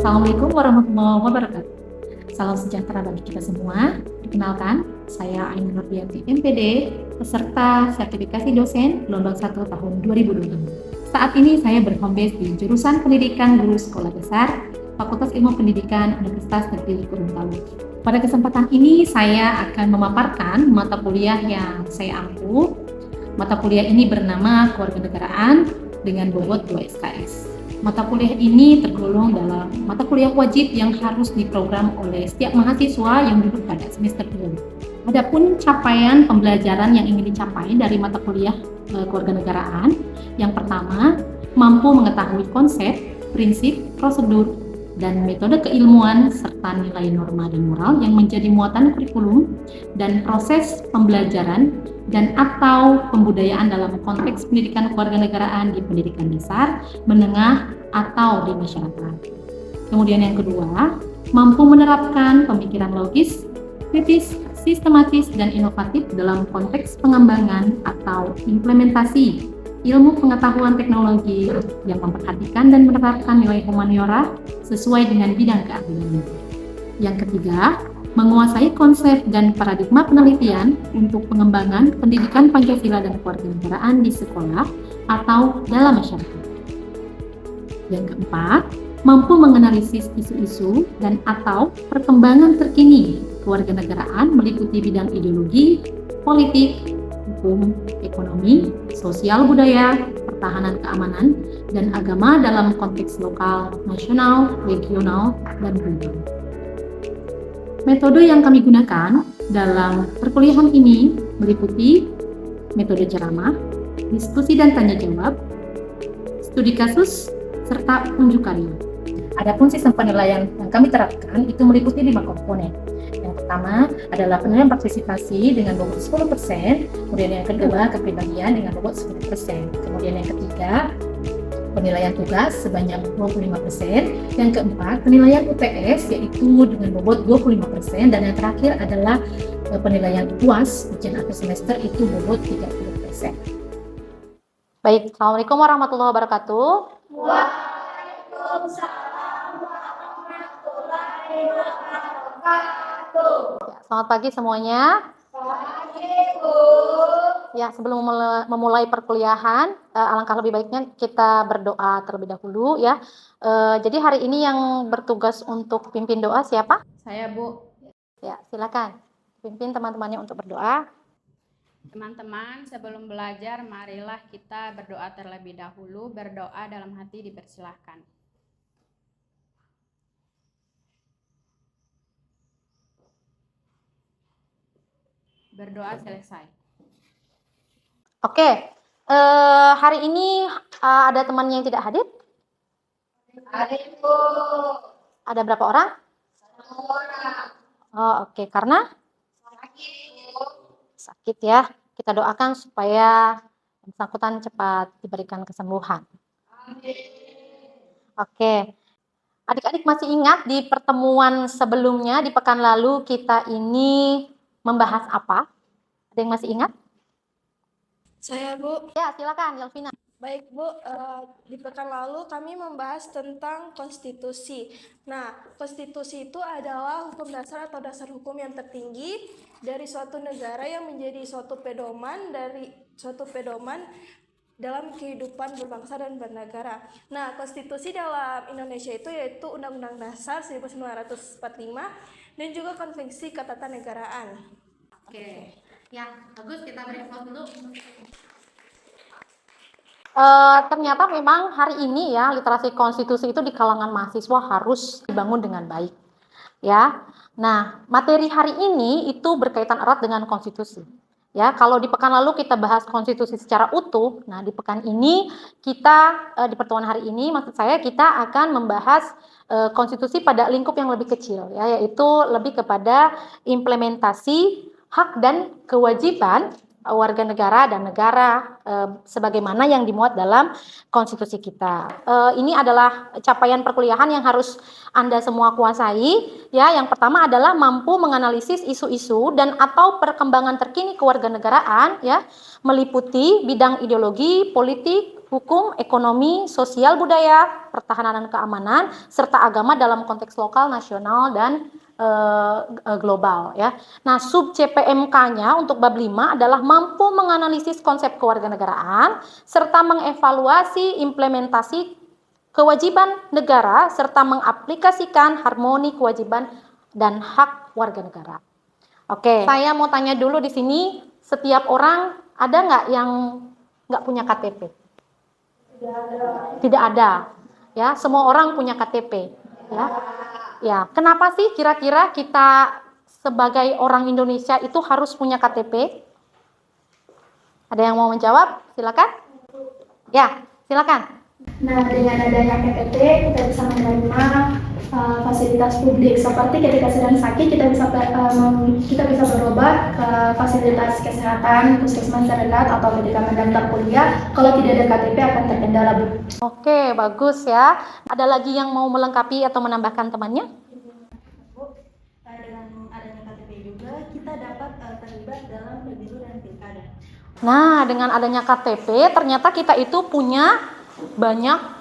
Assalamualaikum warahmatullahi wabarakatuh. Salam sejahtera bagi kita semua. Perkenalkan, saya Ainun Nurdianti MPD, peserta sertifikasi dosen gelombang 1 tahun 2025. Saat ini saya berhome base di jurusan Pendidikan Guru Sekolah Dasar, Fakultas Ilmu Pendidikan Universitas Negeri Gorontalo. Pada kesempatan ini saya akan memaparkan mata kuliah yang saya ampu. Mata kuliah ini bernama Kewarganegaraan dengan bobot 2 SKS. Mata kuliah ini tergolong dalam mata kuliah wajib yang harus diprogram oleh setiap mahasiswa yang duduk pada semester 2. Adapun capaian pembelajaran yang ingin dicapai dari mata kuliah kewarganegaraan, yang pertama, mampu mengetahui konsep, prinsip, prosedur, dan metode keilmuan serta nilai norma dan moral yang menjadi muatan kurikulum dan proses pembelajaran dan atau pembudayaan dalam konteks pendidikan kewarganegaraan di pendidikan dasar, menengah, atau di masyarakat. Kemudian yang kedua, mampu menerapkan pemikiran logis, kritis, sistematis, dan inovatif dalam konteks pengembangan atau implementasi ilmu pengetahuan teknologi yang memperhatikan dan menerapkan nilai humaniora sesuai dengan bidang keahliannya. Yang ketiga, menguasai konsep dan paradigma penelitian untuk pengembangan pendidikan Pancasila dan kewarganegaraan di sekolah atau dalam masyarakat. Yang keempat, mampu menganalisis isu-isu dan atau perkembangan terkini kewarganegaraan meliputi bidang ideologi, politik, hukum, ekonomi, sosial budaya, pertahanan keamanan, dan agama dalam konteks lokal, nasional, regional, dan global. Metode yang kami gunakan dalam perkuliahan ini meliputi metode ceramah, diskusi dan tanya jawab, studi kasus, serta unjuk karya. Adapun sistem penilaian yang kami terapkan itu meliputi 5 komponen. Yang pertama adalah penilaian partisipasi dengan bobot 10%, kemudian yang kedua kepribadian dengan bobot 10%, kemudian yang ketiga penilaian tugas sebanyak 25%, yang keempat penilaian UTS yaitu dengan bobot 25%, dan yang terakhir adalah penilaian UAS ujian akhir semester itu bobot 30%. Baik, Assalamualaikum warahmatullahi wabarakatuh. Waalaikumsalam warahmatullahi wabarakatuh. Selamat pagi semuanya. Pagi, Bu. Ya, sebelum memulai perkuliahan, alangkah lebih baiknya kita berdoa terlebih dahulu ya. Jadi hari ini yang bertugas untuk pimpin doa siapa? Saya, Bu. Ya, silakan pimpin teman-temannya untuk berdoa. Teman-teman, sebelum belajar, marilah kita berdoa terlebih dahulu. Berdoa dalam hati dipersilahkan. Berdoa selesai. Oke, hari ini ada temannya yang tidak hadir? Hari, Bu. Ada berapa orang? 1 orang. Oh, oke. Karena Sakit, Bu. sakit ya. Kita doakan supaya yang bersangkutan cepat diberikan kesembuhan. Amin. Oke. Adik-adik masih ingat di pertemuan sebelumnya di pekan lalu kita ini membahas apa? Ada yang masih ingat? Saya, Bu. Ya, silakan Yelvina. Baik, Bu. Di pekan lalu kami membahas tentang konstitusi. Nah, konstitusi itu adalah hukum dasar atau dasar hukum yang tertinggi dari suatu negara yang menjadi suatu pedoman dalam kehidupan berbangsa dan bernegara. Nah, konstitusi dalam Indonesia itu yaitu Undang-Undang Dasar 1945 dan juga Konvensi Ketatanegaraan. Oke. Ya, bagus, kita beri aplaus dulu. Ternyata memang hari ini ya literasi konstitusi itu di kalangan mahasiswa harus dibangun dengan baik. Ya. Nah, materi hari ini itu berkaitan erat dengan konstitusi. Ya, kalau di pekan lalu kita bahas konstitusi secara utuh, nah di pekan ini kita di pertemuan hari ini maksud saya kita akan membahas konstitusi pada lingkup yang lebih kecil ya, yaitu lebih kepada implementasi hak dan kewajiban warga negara dan negara sebagaimana yang dimuat dalam konstitusi kita. Ini adalah capaian perkuliahan yang harus Anda semua kuasai ya. Yang pertama adalah mampu menganalisis isu-isu dan atau perkembangan terkini kewarganegaraan ya, meliputi bidang ideologi, politik, hukum, ekonomi, sosial budaya, pertahanan dan keamanan, serta agama dalam konteks lokal, nasional, dan global ya. Nah, sub CPMK-nya untuk bab 5 adalah mampu menganalisis konsep kewarganegaraan serta mengevaluasi implementasi kewajiban negara serta mengaplikasikan harmoni kewajiban dan hak warga negara. Oke, saya mau tanya dulu di sini, setiap orang ada nggak yang nggak punya KTP? Tidak ada. Ya, semua orang punya KTP. Ya. Ya, kenapa sih kira-kira kita sebagai orang Indonesia itu harus punya KTP? Ada yang mau menjawab? Silakan. Ya, silakan. Nah, dengan adanya KTP, kita bisa menerima fasilitas publik. Seperti ketika sedang sakit, kita bisa berobat ke fasilitas kesehatan, puskesmas terdekat, atau ketika mendaftar kuliah. Kalau tidak ada KTP akan terkendala, Bu. Oke, bagus ya. Ada lagi yang mau melengkapi atau menambahkan temannya? Dengan adanya KTP juga, kita dapat terlibat dalam pemilu dan pilkada. Nah, dengan adanya KTP, ternyata kita itu punya banyak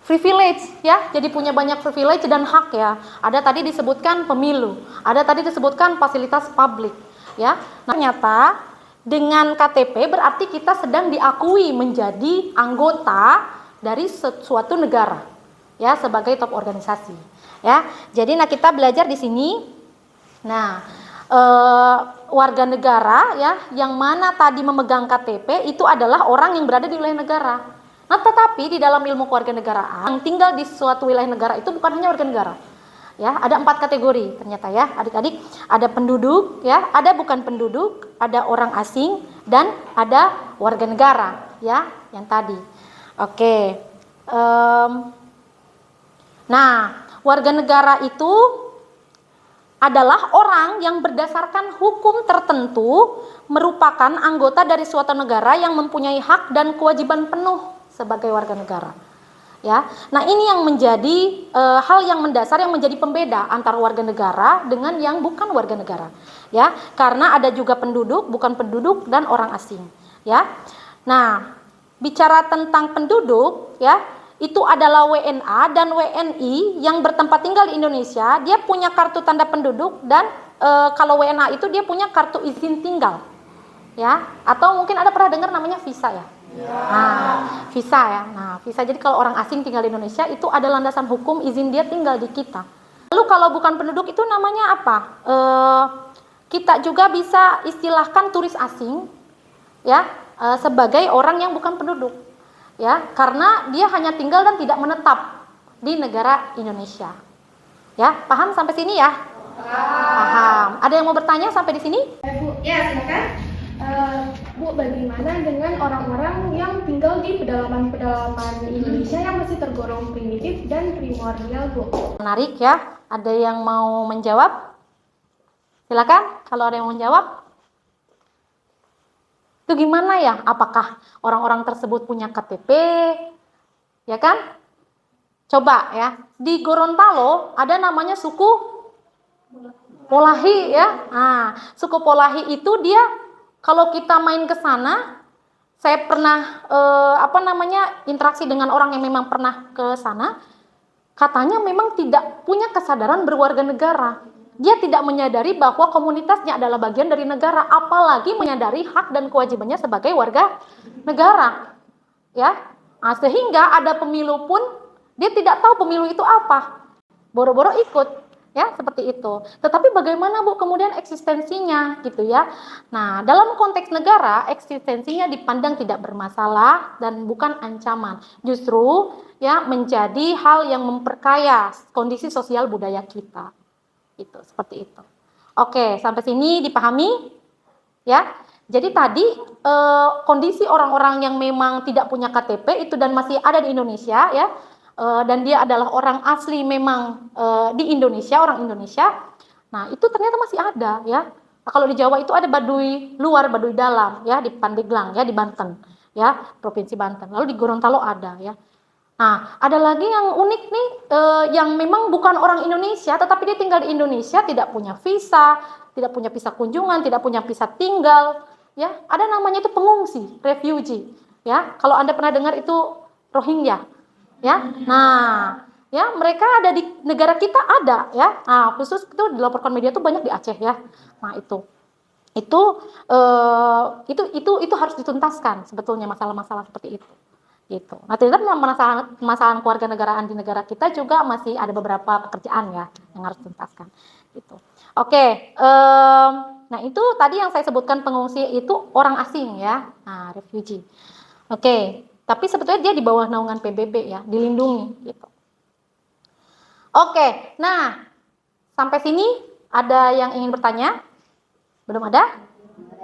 privilege ya, jadi punya banyak privilege dan hak ya. Ada tadi disebutkan pemilu, ada tadi disebutkan fasilitas publik ya. Nah, ternyata dengan KTP berarti kita sedang diakui menjadi anggota dari suatu negara ya, sebagai top organisasi ya. Jadi kita belajar di sini. Nah, warga negara ya, yang mana tadi memegang KTP itu adalah orang yang berada di wilayah negara. Nah, tetapi di dalam ilmu kewarganegaraan yang tinggal di suatu wilayah negara itu bukan hanya warga negara. Ya, ada 4 kategori ternyata ya, adik-adik. Ada penduduk ya, ada bukan penduduk, ada orang asing, dan ada warga negara ya, yang tadi. Oke. Nah, warga negara itu adalah orang yang berdasarkan hukum tertentu merupakan anggota dari suatu negara yang mempunyai hak dan kewajiban penuh sebagai warga negara. Ya, nah ini yang menjadi hal yang mendasar yang menjadi pembeda antara warga negara dengan yang bukan warga negara. Ya, karena ada juga penduduk, bukan penduduk, dan orang asing. Ya, nah bicara tentang penduduk, ya itu adalah WNA dan WNI yang bertempat tinggal di Indonesia. Dia punya kartu tanda penduduk dan kalau WNA itu dia punya kartu izin tinggal. Ya, atau mungkin ada pernah dengar namanya visa ya. Nah, visa ya. Nah, visa jadi kalau orang asing tinggal di Indonesia itu ada landasan hukum izin dia tinggal di kita. Lalu kalau bukan penduduk itu namanya apa? Kita juga bisa istilahkan turis asing, ya, sebagai orang yang bukan penduduk, ya, karena dia hanya tinggal dan tidak menetap di negara Indonesia. Ya, paham sampai sini ya? Paham. Ada yang mau bertanya sampai di sini? Bu, ya silakan. Bu, bagaimana dengan orang-orang yang tinggal di pedalaman-pedalaman Indonesia yang masih tergolong primitif dan primordial, Bu? Menarik ya. Ada yang mau menjawab? Silakan. Kalau ada yang mau menjawab. Itu gimana ya? Apakah orang-orang tersebut punya KTP? Ya kan? Coba ya. Di Gorontalo ada namanya suku Polahi ya. Nah, suku Polahi itu dia kalau kita main ke sana, saya pernah interaksi dengan orang yang memang pernah ke sana, katanya memang tidak punya kesadaran berwarga negara. Dia tidak menyadari bahwa komunitasnya adalah bagian dari negara, apalagi menyadari hak dan kewajibannya sebagai warga negara. Ya, nah, sehingga ada pemilu pun dia tidak tahu pemilu itu apa. Boro-boro ikut. Ya, seperti itu. Tetapi bagaimana Bu kemudian eksistensinya gitu ya. Nah, dalam konteks negara eksistensinya dipandang tidak bermasalah dan bukan ancaman. Justru ya menjadi hal yang memperkaya kondisi sosial budaya kita. Itu seperti itu. Oke, sampai sini dipahami? Ya. Jadi tadi kondisi orang-orang yang memang tidak punya KTP itu dan masih ada di Indonesia ya. Dan dia adalah orang asli memang di Indonesia, orang Indonesia. Nah, itu ternyata masih ada ya. Nah, kalau di Jawa itu ada Baduy luar, Baduy dalam ya, di Pandeglang ya, di Banten ya, Provinsi Banten. Lalu di Gorontalo ada ya. Nah, ada lagi yang unik nih yang memang bukan orang Indonesia tetapi dia tinggal di Indonesia, tidak punya visa, tidak punya visa kunjungan, tidak punya visa tinggal ya. Ada namanya itu pengungsi, refugee. Ya, kalau Anda pernah dengar itu Rohingya, ya. Nah, ya mereka ada di negara kita ada, ya. Nah, khusus itu dilaporkan media itu banyak di Aceh, ya. Nah, itu harus dituntaskan sebetulnya masalah-masalah seperti itu. Gitu. Nah, ternyata masalah keluarga negaraan di negara kita juga masih ada beberapa pekerjaan ya yang harus dituntaskan. Gitu. Oke, nah itu tadi yang saya sebutkan pengungsi itu orang asing ya, nah refugee. Oke, tapi sebetulnya dia di bawah naungan PBB ya, dilindungi gitu. Oke, nah sampai sini ada yang ingin bertanya? Belum ada?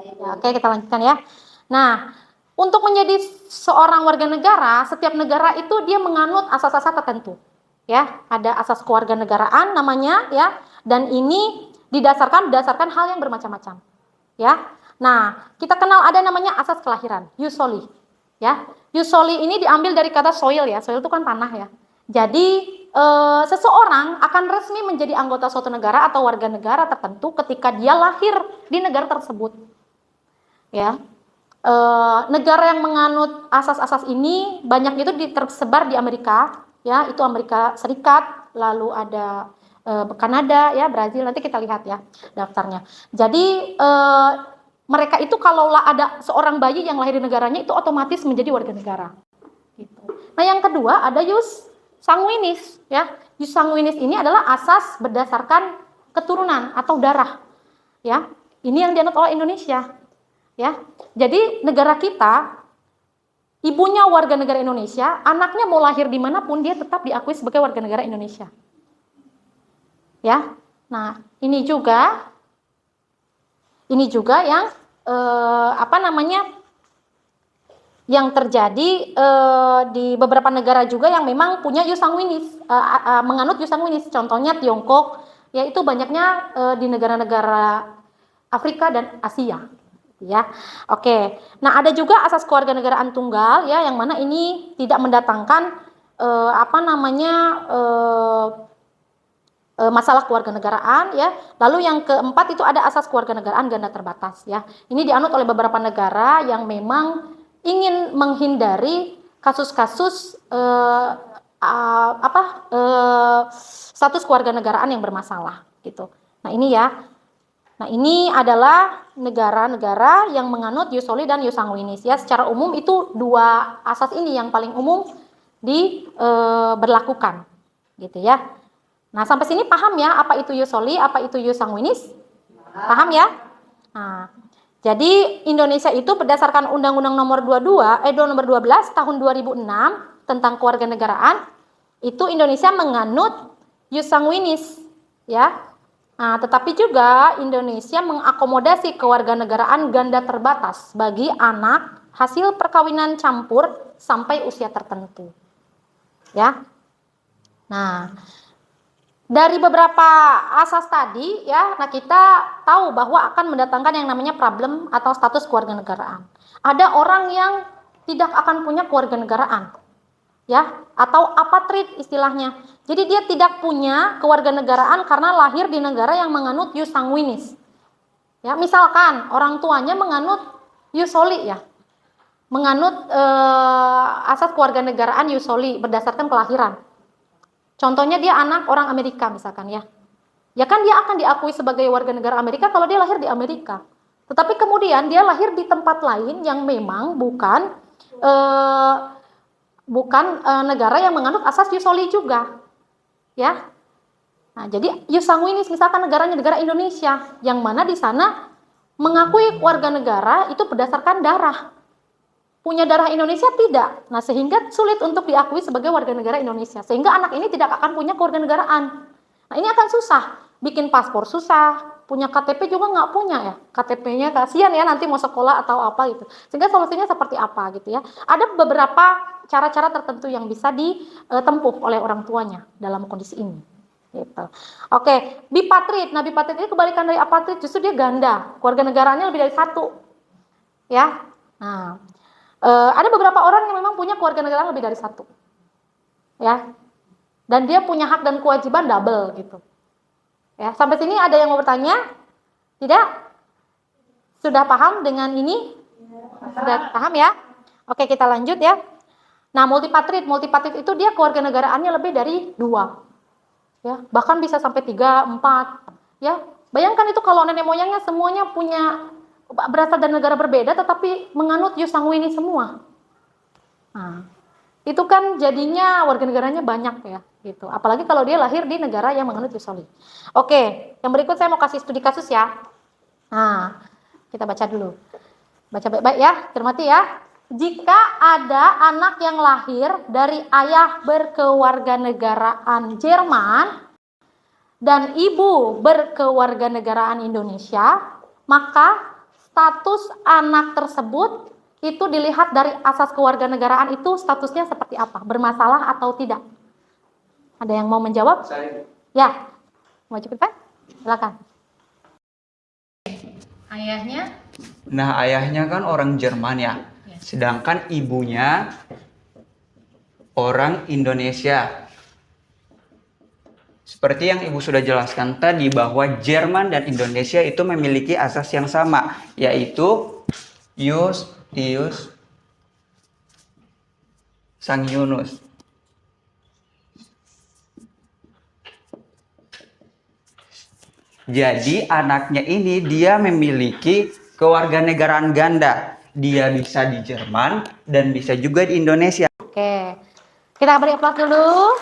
Ya, oke, kita lanjutkan ya. Nah, untuk menjadi seorang warga negara, setiap negara itu dia menganut asas-asas tertentu. Ya, ada asas kewarganegaraan namanya ya, dan ini berdasarkan hal yang bermacam-macam. Ya. Nah, kita kenal ada namanya asas kelahiran, jus soli. Ya. Jus soli ini diambil dari kata soil ya. Soil itu kan tanah ya. Jadi seseorang akan resmi menjadi anggota suatu negara atau warga negara tertentu ketika dia lahir di negara tersebut. Ya. Negara yang menganut asas-asas ini banyak itu tersebar di Amerika, ya itu Amerika Serikat, lalu ada Kanada, ya Brazil. Nanti kita lihat ya daftarnya. Jadi mereka itu kalau ada seorang bayi yang lahir di negaranya itu otomatis menjadi warga negara. Gitu. Nah yang kedua ada jus sanguinis, ya jus sanguinis ini adalah asas berdasarkan keturunan atau darah, ya ini yang dianut oleh Indonesia. Ya, jadi negara kita, ibunya warga negara Indonesia, anaknya mau lahir dimanapun dia tetap diakui sebagai warga negara Indonesia. Ya, nah ini juga yang yang terjadi di beberapa negara juga yang memang punya jus sanguinis, menganut jus sanguinis. Contohnya Tiongkok, yaitu banyaknya di negara-negara Afrika dan Asia. Ya, oke. Nah, ada juga asas kewarganegaraan tunggal ya, yang mana ini tidak mendatangkan masalah kewarganegaraan ya. Lalu yang keempat itu ada asas kewarganegaraan ganda terbatas ya. Ini dianut oleh beberapa negara yang memang ingin menghindari kasus-kasus status kewarganegaraan yang bermasalah gitu. Nah, ini ya. Nah, ini adalah negara-negara yang menganut jus soli dan jus sanguinis ya. Secara umum itu dua asas ini yang paling umum diberlakukan gitu ya. Nah, sampai sini paham ya apa itu jus soli, apa itu jus sanguinis? Paham ya? Nah, jadi Indonesia itu berdasarkan Undang-Undang nomor 12 tahun 2006 tentang kewarganegaraan, itu Indonesia menganut jus sanguinis ya. Nah, tetapi juga Indonesia mengakomodasi kewarganegaraan ganda terbatas bagi anak hasil perkawinan campur sampai usia tertentu. Ya. Nah, dari beberapa asas tadi ya, nah kita tahu bahwa akan mendatangkan yang namanya problem atau status kewarganegaraan. Ada orang yang tidak akan punya kewarganegaraan. Ya, atau apatrid istilahnya. Jadi dia tidak punya kewarganegaraan karena lahir di negara yang menganut jus sanguinis. Ya, misalkan orang tuanya menganut jus soli ya. Menganut asas kewarganegaraan jus soli berdasarkan kelahiran. Contohnya dia anak orang Amerika misalkan ya. Ya kan dia akan diakui sebagai warga negara Amerika kalau dia lahir di Amerika. Tetapi kemudian dia lahir di tempat lain yang memang bukan negara yang menganut asas jus soli juga, ya. Nah, jadi jus sanguinis misalkan negaranya negara Indonesia, yang mana di sana mengakui warga negara itu berdasarkan darah. Punya darah Indonesia tidak, nah sehingga sulit untuk diakui sebagai warga negara Indonesia, sehingga anak ini tidak akan punya kewarganegaraan. Nah, ini akan susah, bikin paspor susah, punya KTP juga nggak punya ya, KTP-nya kasihan ya nanti mau sekolah atau apa gitu. Sehingga solusinya seperti apa gitu ya. Ada beberapa cara-cara tertentu yang bisa ditempuh oleh orang tuanya dalam kondisi ini. Gitu. Oke, bipatrid. Nah, bipatrid ini kebalikan dari apatrid, justru dia ganda, kewarganegaraannya lebih dari satu. Ya. Nah, ada beberapa orang yang memang punya kewarganegaraan lebih dari satu. Ya. Dan dia punya hak dan kewajiban double gitu. Ya, sampai sini ada yang mau bertanya? Tidak? Sudah paham dengan ini? Sudah paham ya? Oke, kita lanjut ya. Nah, multipatrid itu dia kewarganegaraannya lebih dari 2. Ya, bahkan bisa sampai 3, 4. Ya, bayangkan itu kalau nenek moyangnya semuanya punya berasal dari negara berbeda tetapi menganut Ius Sanguinis semua. Nah, itu kan jadinya warga negaranya banyak ya, gitu. Apalagi kalau dia lahir di negara yang menganut Ius Soli. Oke, yang berikut saya mau kasih studi kasus ya. Nah, kita baca dulu. Baca baik-baik ya, cermati ya. Jika ada anak yang lahir dari ayah berkewarganegaraan Jerman dan ibu berkewarganegaraan Indonesia, maka status anak tersebut itu dilihat dari asas kewarganegaraan itu statusnya seperti apa, bermasalah atau tidak. Ada yang mau menjawab? Ya, mau cepetan? Silakan. Ayahnya? Nah, ayahnya kan orang Jerman ya. Sedangkan ibunya orang Indonesia. Seperti yang Ibu sudah jelaskan tadi bahwa Jerman dan Indonesia itu memiliki asas yang sama, yaitu Ius Sanguinis. Jadi anaknya ini dia memiliki kewarganegaraan ganda. Dia bisa di Jerman dan bisa juga di Indonesia. Oke, kita beri aplaus dulu.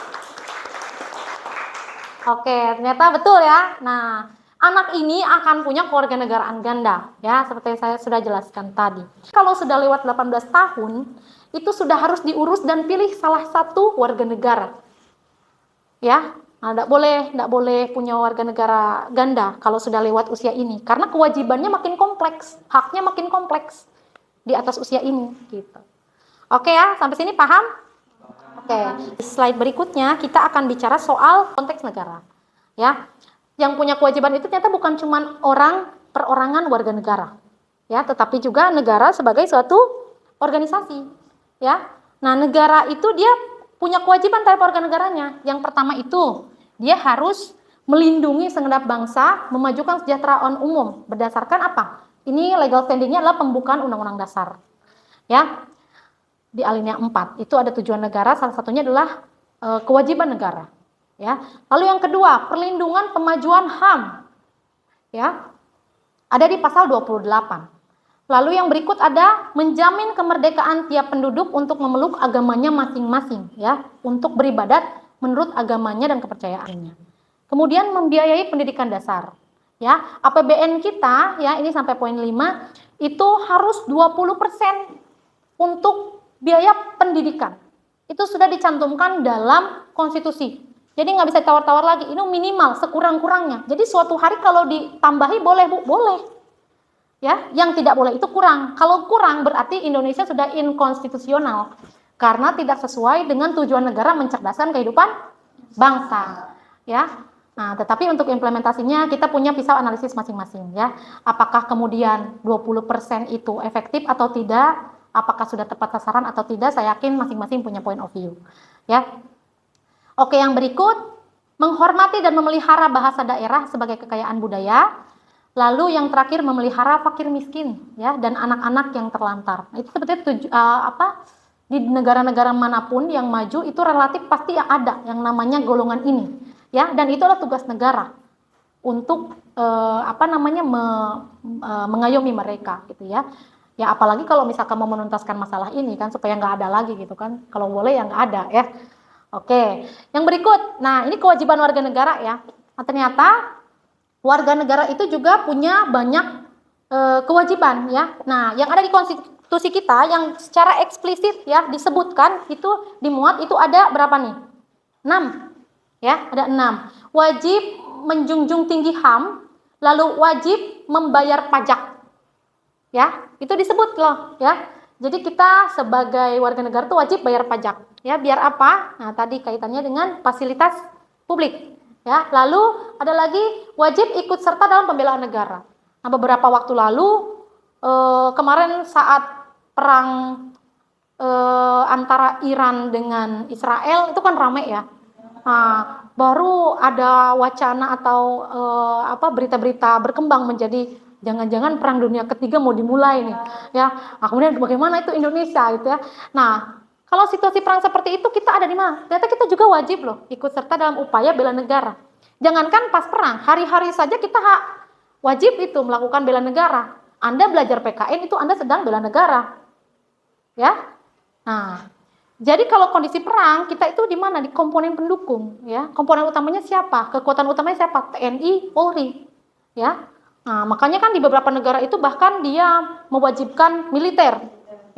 Oke, ternyata betul ya. Nah, anak ini akan punya kewarganegaraan ganda, ya, seperti saya sudah jelaskan tadi. Kalau sudah lewat 18 tahun, itu sudah harus diurus dan pilih salah satu warga negara. Ya, nah, tidak boleh punya warga negara ganda kalau sudah lewat usia ini, karena kewajibannya makin kompleks, haknya makin kompleks di atas usia ini, gitu. Oke ya, sampai sini paham? Oke, slide berikutnya kita akan bicara soal konteks negara. Ya, yang punya kewajiban itu ternyata bukan cuma orang perorangan warga negara, ya, tetapi juga negara sebagai suatu organisasi. Ya, nah negara itu dia punya kewajiban terhadap warga negaranya. Yang pertama itu dia harus melindungi segenap bangsa, memajukan kesejahteraan umum berdasarkan apa? Ini legal standingnya adalah pembukaan Undang-Undang Dasar. Ya, di alinea 4 itu ada tujuan negara, salah satunya adalah kewajiban negara. Ya, lalu yang kedua perlindungan pemajuan HAM. Ya, ada di pasal 28. Lalu yang berikut ada menjamin kemerdekaan tiap penduduk untuk memeluk agamanya masing-masing, ya, untuk beribadat menurut agamanya dan kepercayaannya. Kemudian membiayai pendidikan dasar. Ya, APBN kita ya ini sampai poin 5 itu harus 20% untuk biaya pendidikan. Itu sudah dicantumkan dalam konstitusi. Jadi nggak bisa tawar-tawar lagi, ini minimal sekurang-kurangnya. Jadi suatu hari kalau ditambahi boleh Bu, boleh. Ya, yang tidak boleh itu kurang. Kalau kurang berarti Indonesia sudah inkonstitusional karena tidak sesuai dengan tujuan negara mencerdaskan kehidupan bangsa. Ya. Nah, tetapi untuk implementasinya kita punya pisau analisis masing-masing ya. Apakah kemudian 20% itu efektif atau tidak? Apakah sudah tepat sasaran atau tidak? Saya yakin masing-masing punya point of view. Ya. Oke, yang berikut menghormati dan memelihara bahasa daerah sebagai kekayaan budaya. Lalu yang terakhir memelihara fakir miskin ya dan anak-anak yang terlantar. Nah, itu seperti di negara-negara manapun yang maju itu relatif pasti ada yang namanya golongan ini. Ya, dan itu adalah tugas negara untuk mengayomi mereka gitu ya. Ya apalagi kalau misalkan mau menuntaskan masalah ini kan supaya nggak ada lagi gitu kan. Kalau boleh ya nggak ada ya. Oke, yang berikut. Nah, ini kewajiban warga negara ya. Nah, ternyata warga negara itu juga punya banyak kewajiban ya. Nah, yang ada di konstitusi kita yang secara eksplisit ya disebutkan itu dimuat itu ada berapa nih? 6. Ya, ada 6. Wajib menjunjung tinggi HAM, lalu wajib membayar pajak. Ya, itu disebut loh, ya. Jadi kita sebagai warga negara itu wajib bayar pajak. Ya, biar apa? Nah, tadi kaitannya dengan fasilitas publik. Ya, lalu ada lagi wajib ikut serta dalam pembelaan negara. Nah, beberapa waktu lalu kemarin saat perang antara Iran dengan Israel itu kan rame ya. Nah, baru ada wacana atau berita-berita berkembang menjadi Jangan-jangan perang dunia ketiga mau dimulai nih, ya. Nah, kemudian bagaimana itu Indonesia gitu ya. Nah, kalau situasi perang seperti itu kita ada di mana? Ternyata kita juga wajib loh ikut serta dalam upaya bela negara. Jangankan pas perang, hari-hari saja kita wajib itu melakukan bela negara. Anda belajar PKN itu Anda sedang bela negara. Ya. Nah, jadi kalau kondisi perang, kita itu di mana? Di komponen pendukung, ya. Komponen utamanya siapa? Kekuatan utamanya siapa? TNI, Polri, ya. Nah, makanya kan di beberapa negara itu bahkan dia mewajibkan militer,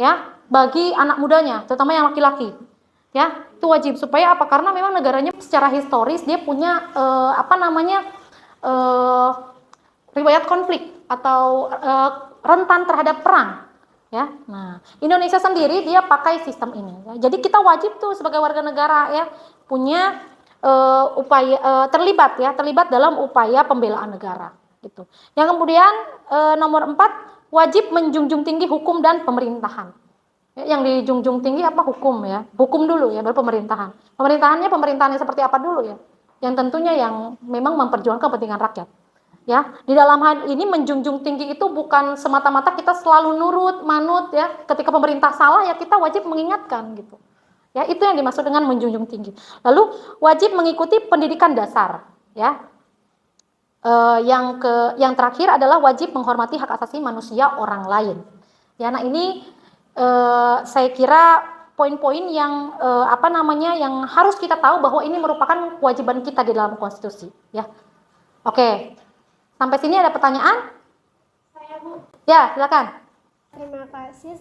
ya, bagi anak mudanya, terutama yang laki-laki, ya. Itu wajib supaya apa? Karena memang negaranya secara historis dia punya riwayat konflik atau rentan terhadap perang. Ya, nah Indonesia sendiri dia pakai sistem ini. Ya. Jadi kita wajib tuh sebagai warga negara ya punya upaya terlibat dalam upaya pembelaan negara. Gitu. Yang kemudian nomor 4 wajib menjunjung tinggi hukum dan pemerintahan. Ya, yang dijunjung tinggi apa? Hukum ya, hukum dulu ya baru pemerintahan. Pemerintahannya seperti apa dulu ya? Yang tentunya yang memang memperjuangkan kepentingan rakyat. Ya, di dalam hal ini menjunjung tinggi itu bukan semata-mata kita selalu nurut, manut ya. Ketika pemerintah salah ya kita wajib mengingatkan gitu. Ya, itu yang dimaksud dengan menjunjung tinggi. Lalu wajib mengikuti pendidikan dasar, ya. Yang terakhir adalah wajib menghormati hak asasi manusia orang lain. Ya, nah ini saya kira poin-poin yang yang harus kita tahu bahwa ini merupakan kewajiban kita di dalam konstitusi, ya. Oke. Sampai sini ada pertanyaan? Saya, Bu. Ya, silakan. Terima kasih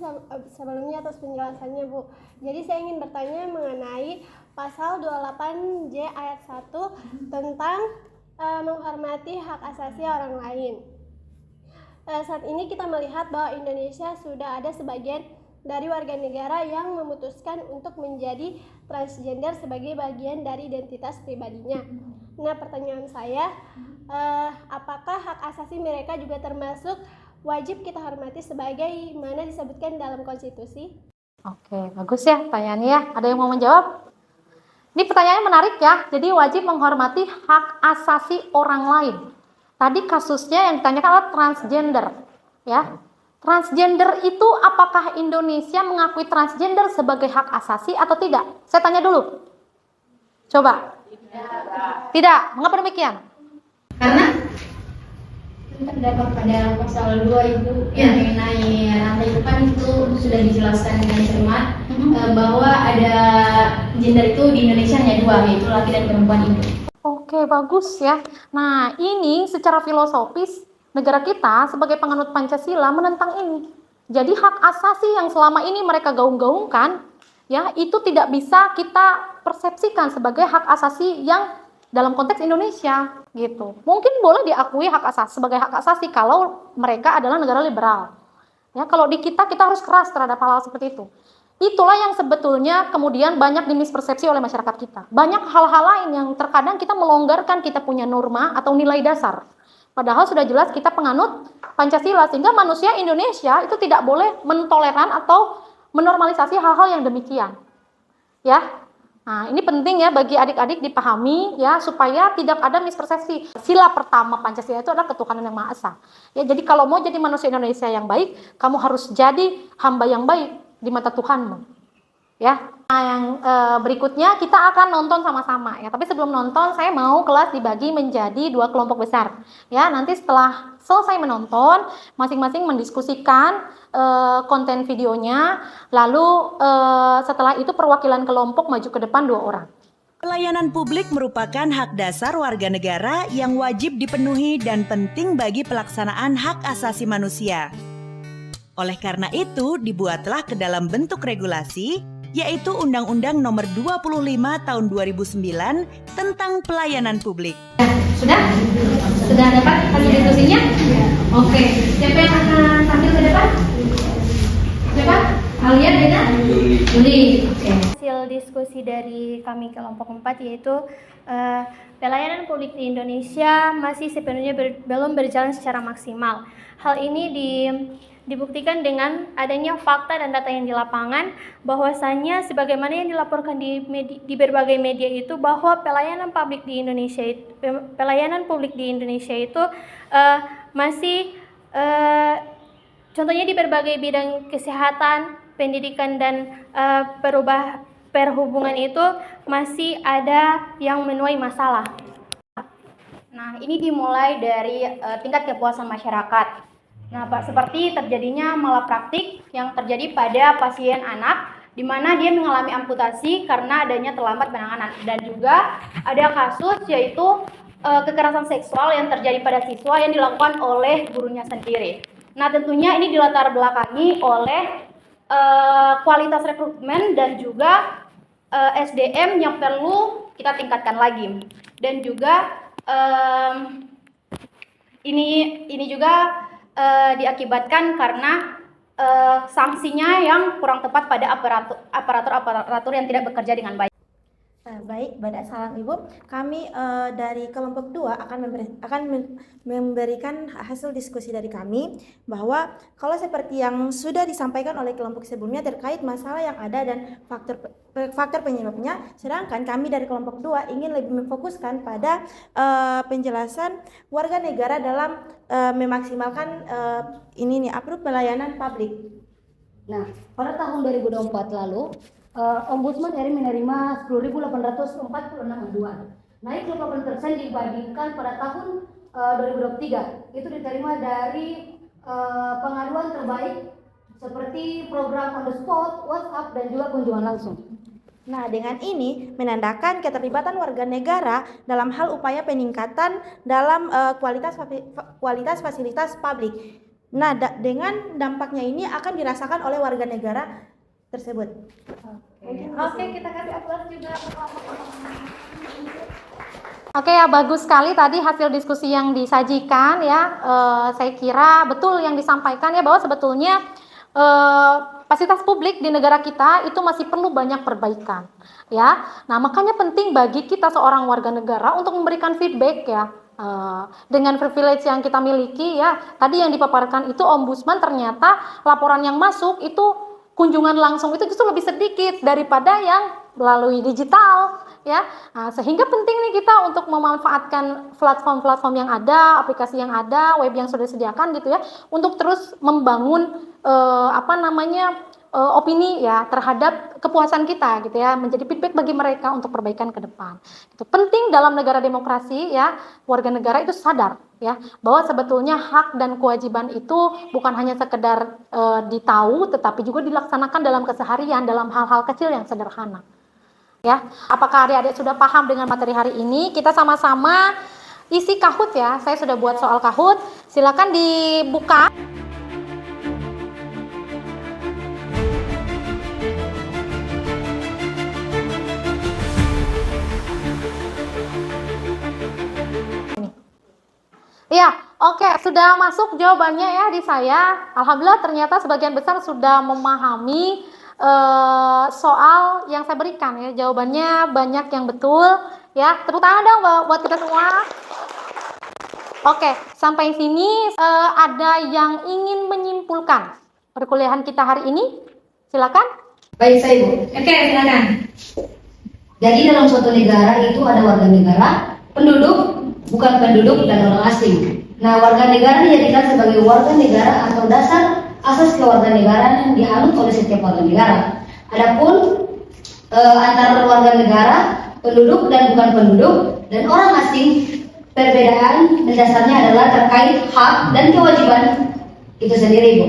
sebelumnya atas penjelasannya, Bu. Jadi saya ingin bertanya mengenai pasal 28J ayat 1 tentang menghormati hak asasi orang lain. Saat ini kita melihat bahwa Indonesia sudah ada sebagian dari warga negara yang memutuskan untuk menjadi transgender sebagai bagian dari identitas pribadinya. Nah, pertanyaan saya, apakah hak asasi mereka juga termasuk wajib kita hormati sebagaimana disebutkan dalam konstitusi? Oke, bagus ya pertanyaannya ya. Ada yang mau menjawab? Ini pertanyaannya menarik ya. Jadi wajib menghormati hak asasi orang lain. Tadi kasusnya yang ditanyakan adalah transgender, ya. Transgender itu apakah Indonesia mengakui transgender sebagai hak asasi atau tidak? Saya tanya dulu. Coba. Tidak. Mengapa demikian? Karena terdapat pada pasal 2 itu yang mengenai rantai depan itu sudah dijelaskan dengan cermat bahwa ada gender itu di Indonesia hanya 2, yaitu laki dan perempuan itu. Oke, bagus ya. Nah, ini secara filosofis negara kita sebagai penganut Pancasila menentang ini. Jadi hak asasi yang selama ini mereka gaung-gaungkan ya, itu tidak bisa kita persepsikan sebagai hak asasi yang dalam konteks Indonesia gitu. Mungkin boleh diakui hak asasi sebagai hak asasi kalau mereka adalah negara liberal. Ya, kalau di kita harus keras terhadap hal-hal seperti itu. Itulah yang sebetulnya kemudian banyak dimispersepsi oleh masyarakat kita. Banyak hal-hal lain yang terkadang kita melonggarkan kita punya norma atau nilai dasar. Padahal sudah jelas kita penganut Pancasila, sehingga manusia Indonesia itu tidak boleh mentoleran atau menormalisasi hal-hal yang demikian. Ya. Nah, ini penting ya bagi adik-adik dipahami ya supaya tidak ada mispersepsi. Sila pertama Pancasila itu adalah ketuhanan yang Maha Esa. Ya, jadi kalau mau jadi manusia Indonesia yang baik, kamu harus jadi hamba yang baik di mata Tuhanmu. Ya. Nah, yang berikutnya kita akan nonton sama-sama ya. Tapi sebelum nonton saya mau kelas dibagi menjadi 2 kelompok besar. Ya, nanti setelah selesai menonton, masing-masing mendiskusikan konten videonya. Lalu setelah itu perwakilan kelompok maju ke depan 2 orang. Pelayanan publik merupakan hak dasar warga negara yang wajib dipenuhi dan penting bagi pelaksanaan hak asasi manusia. Oleh karena itu, dibuatlah ke dalam bentuk regulasi, yaitu Undang-Undang Nomor 25 Tahun 2009 tentang Pelayanan Publik. Sudah? Sudah dapat hasil diskusinya? Oke. Siapa yang akan tampil ke depan? Siapa? Alia dengan Juli. Hasil diskusi dari kami kelompok 4 yaitu pelayanan publik di Indonesia masih sepenuhnya belum berjalan secara maksimal. Hal ini dibuktikan dengan adanya fakta dan data yang di lapangan, bahwasannya sebagaimana yang dilaporkan di berbagai media itu bahwa pelayanan publik di Indonesia itu masih Contohnya di berbagai bidang kesehatan, pendidikan, dan perhubungan itu masih ada yang menuai masalah. Nah, ini dimulai dari tingkat kepuasan masyarakat. Nah, Pak, seperti terjadinya malapraktik yang terjadi pada pasien anak, di mana dia mengalami amputasi karena adanya terlambat penanganan. Dan juga ada kasus yaitu kekerasan seksual yang terjadi pada siswa yang dilakukan oleh gurunya sendiri. Nah, tentunya ini dilatar belakangi oleh kualitas rekrutmen dan juga SDM yang perlu kita tingkatkan lagi. Dan juga ini juga diakibatkan karena sanksinya yang kurang tepat pada aparatur yang tidak bekerja dengan baik. Baik, pada salam Ibu, kami dari kelompok 2 akan memberikan hasil diskusi dari kami bahwa kalau seperti yang sudah disampaikan oleh kelompok sebelumnya terkait masalah yang ada dan faktor penyebabnya, sedangkan kami dari kelompok 2 ingin lebih memfokuskan pada penjelasan warga negara dalam memaksimalkan pelayanan publik. Nah, pada tahun 2024 lalu Ombudsman RI menerima 10.846 aduan, naik 20% dibandingkan pada tahun 2023. Itu diterima dari pengaduan terbaik seperti program on the spot, WhatsApp, dan juga kunjungan langsung. Nah, dengan ini menandakan keterlibatan warga negara dalam hal upaya peningkatan dalam kualitas fasilitas publik. Nah, dengan dampaknya ini akan dirasakan oleh warga negara tersebut. Oke, kita kasih aplaus juga. Oke ya, bagus sekali tadi hasil diskusi yang disajikan ya. Saya kira betul yang disampaikan ya, bahwa sebetulnya fasilitas publik di negara kita itu masih perlu banyak perbaikan ya. Nah, makanya penting bagi kita seorang warga negara untuk memberikan feedback ya. Dengan privilege yang kita miliki ya, tadi yang dipaparkan itu ombudsman ternyata laporan yang masuk itu kunjungan langsung itu justru lebih sedikit daripada yang melalui digital ya. Nah, sehingga penting nih kita untuk memanfaatkan platform-platform yang ada, aplikasi yang ada, web yang sudah disediakan gitu ya, untuk terus membangun opini ya terhadap kepuasan kita gitu ya, menjadi feedback bagi mereka untuk perbaikan ke depan. Itu penting dalam negara demokrasi ya, warga negara itu sadar ya bahwa sebetulnya hak dan kewajiban itu bukan hanya sekedar ditahu, tetapi juga dilaksanakan dalam keseharian dalam hal-hal kecil yang sederhana. Ya, apakah adik-adik sudah paham dengan materi hari ini? Kita sama-sama isi Kahoot ya. Saya sudah buat soal Kahoot. Silakan dibuka. Ya, oke, sudah masuk jawabannya ya di saya. Alhamdulillah ternyata sebagian besar sudah memahami soal yang saya berikan ya. Jawabannya banyak yang betul ya. Tepuk tangan dong buat kita semua. Oke, sampai sini ada yang ingin menyimpulkan perkuliahan kita hari ini? Silakan. Baik, saya Ibu. Oke, silakan. Jadi dalam suatu negara itu ada warga negara, penduduk, bukan penduduk dan orang asing. Nah, warga negara dijadikan sebagai warga negara atau dasar asas kewarganegaraan yang dianut oleh setiap warga negara. Adapun antara warga negara, penduduk dan bukan penduduk, dan orang asing, perbedaan dasarnya adalah terkait hak dan kewajiban itu sendiri, Bu.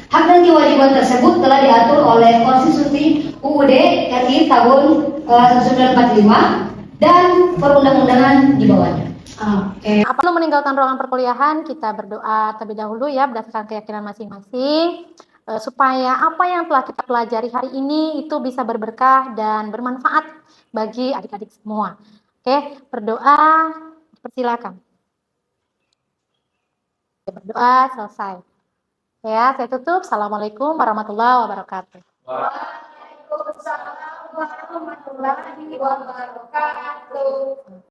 Hak dan kewajiban tersebut telah diatur oleh Konstitusi UUD RI tahun 1945 dan perundang-undangan di bawahnya. Sebelum meninggalkan ruangan perkuliahan, kita berdoa terlebih dahulu ya berdasarkan keyakinan masing-masing supaya apa yang telah kita pelajari hari ini itu bisa berberkah dan bermanfaat bagi adik-adik semua. Oke, berdoa, persilakan. Berdoa selesai. Ya, saya tutup. Assalamualaikum warahmatullahi wabarakatuh. Waalaikumsalam warahmatullahi wabarakatuh.